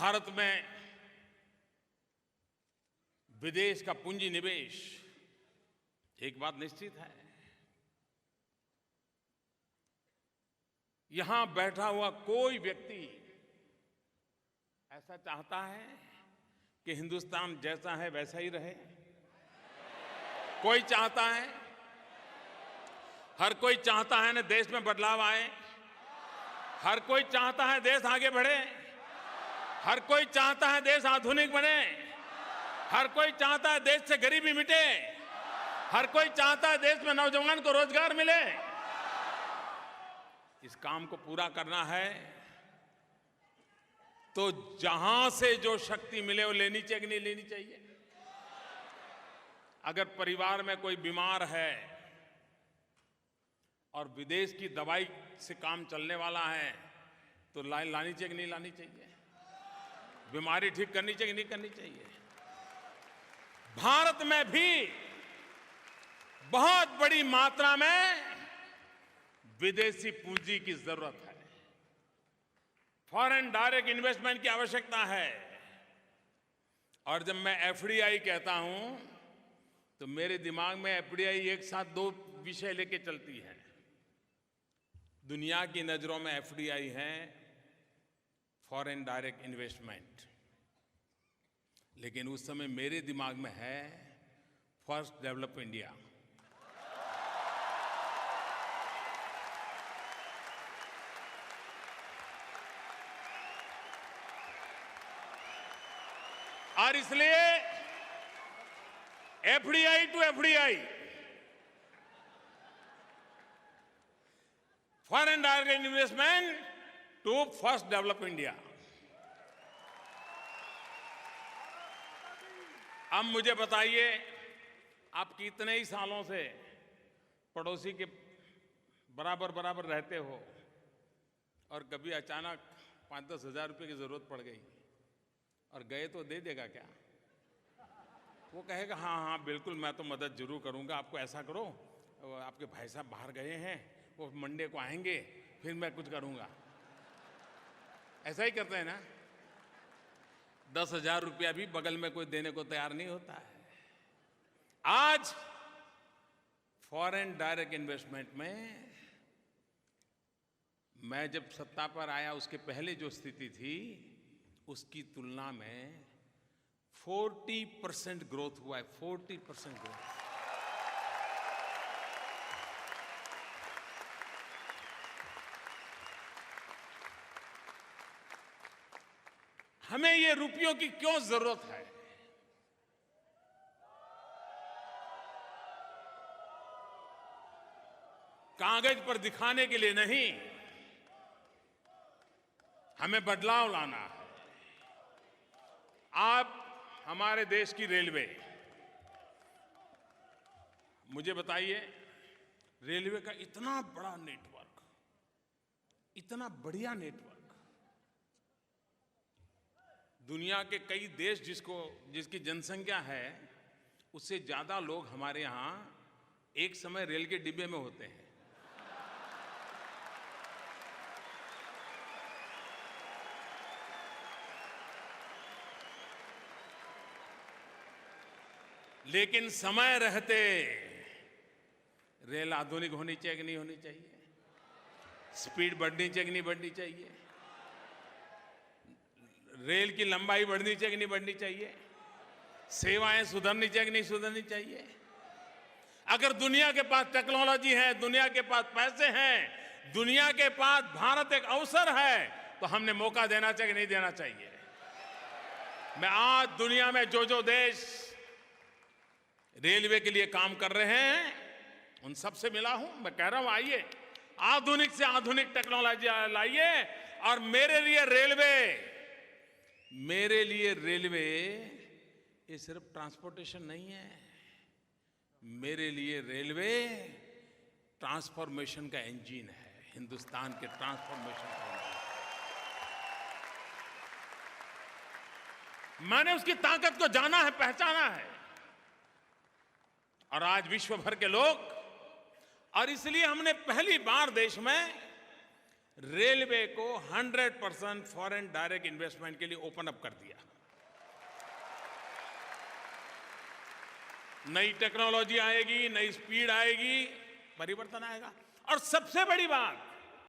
भारत में विदेश का पूंजी निवेश एक बात निश्चित है, यहां बैठा हुआ कोई व्यक्ति ऐसा चाहता है कि हिंदुस्तान जैसा है वैसा ही रहे? कोई चाहता है? हर कोई चाहता है ना देश में बदलाव आए, हर कोई चाहता है देश आगे बढ़े, हर कोई चाहता है देश आधुनिक बने, हर कोई चाहता है देश से गरीबी मिटे, हर कोई चाहता है देश में नौजवान को रोजगार मिले। इस काम को पूरा करना है तो जहां से जो शक्ति मिले वो लेनी चाहिए कि नहीं लेनी चाहिए? अगर परिवार में कोई बीमार है और विदेश की दवाई से काम चलने वाला है तो लानी चाहिए कि नहीं लानी चाहिए? बीमारी ठीक करनी चाहिए कि नहीं करनी चाहिए? भारत में भी बहुत बड़ी मात्रा में विदेशी पूंजी की जरूरत है, फॉरेन डायरेक्ट इन्वेस्टमेंट की आवश्यकता है। और जब मैं एफडीआई कहता हूं तो मेरे दिमाग में एफडीआई एक साथ दो विषय लेके चलती है। दुनिया की नजरों में एफडीआई है फॉरेन डायरेक्ट इन्वेस्टमेंट, लेकिन उस समय मेरे दिमाग में है फर्स्ट डेवलप इंडिया। और इसलिए FDI to FDI, foreign direct investment to first develop India. अब मुझे बताइए, आप कितने ही सालों से पड़ोसी के बराबर बराबर रहते हो और कभी अचानक 5-10 हजार रुपए की जरूरत पड़ गई और गए तो दे देगा क्या? वो कहेगा हाँ हाँ बिल्कुल मैं तो मदद जरूर करूंगा, आपको ऐसा करो, आपके भाई साहब बाहर गए हैं, वो मंडे को आएंगे, फिर मैं कुछ करूंगा। ऐसा ही करते हैं ना? 10,000 रुपया भी बगल में कोई देने को तैयार नहीं होता है। आज फॉरेन डायरेक्ट इन्वेस्टमेंट में मैं जब सत्ता पर आया उसके पहले जो स्थिति थी उसकी तुलना में 40% ग्रोथ हुआ है। 40% ग्रोथ। हमें ये रुपयों की क्यों जरूरत है? कागज पर दिखाने के लिए नहीं, हमें बदलाव लाना है। आप हमारे देश की रेलवे, मुझे बताइए, रेलवे का इतना बड़ा नेटवर्क, इतना बढ़िया नेटवर्क, दुनिया के कई देश जिसकी जनसंख्या है उससे ज्यादा लोग हमारे यहां एक समय रेल के डिब्बे में होते हैं। लेकिन समय रहते रेल आधुनिक होनी चाहिए कि नहीं होनी चाहिए? स्पीड बढ़नी चाहिए कि नहीं बढ़नी चाहिए? रेल की लंबाई बढ़नी चाहिए कि नहीं बढ़नी चाहिए? सेवाएं सुधरनी चाहिए कि नहीं सुधरनी चाहिए? अगर दुनिया के पास टेक्नोलॉजी है, दुनिया के पास पैसे हैं, दुनिया के पास भारत एक अवसर है, तो हमने मौका देना चाहिए कि नहीं देना चाहिए? मैं आज दुनिया में जो देश रेलवे के लिए काम कर रहे हैं उन सबसे मिला हूं। मैं कह रहा हूं आइए, आधुनिक से आधुनिक टेक्नोलॉजी लाइए। और मेरे लिए रेलवे ये सिर्फ ट्रांसपोर्टेशन नहीं है, मेरे लिए रेलवे ट्रांसफॉर्मेशन का इंजन है, हिंदुस्तान के ट्रांसफॉर्मेशन का इंजन। मैंने उसकी ताकत को जाना है, पहचाना है, और आज विश्व भर के लोग, और इसलिए हमने पहली बार देश में रेलवे को 100% फॉरेन डायरेक्ट इन्वेस्टमेंट के लिए ओपन अप कर दिया। नई टेक्नोलॉजी आएगी, नई स्पीड आएगी, परिवर्तन आएगा। और सबसे बड़ी बात,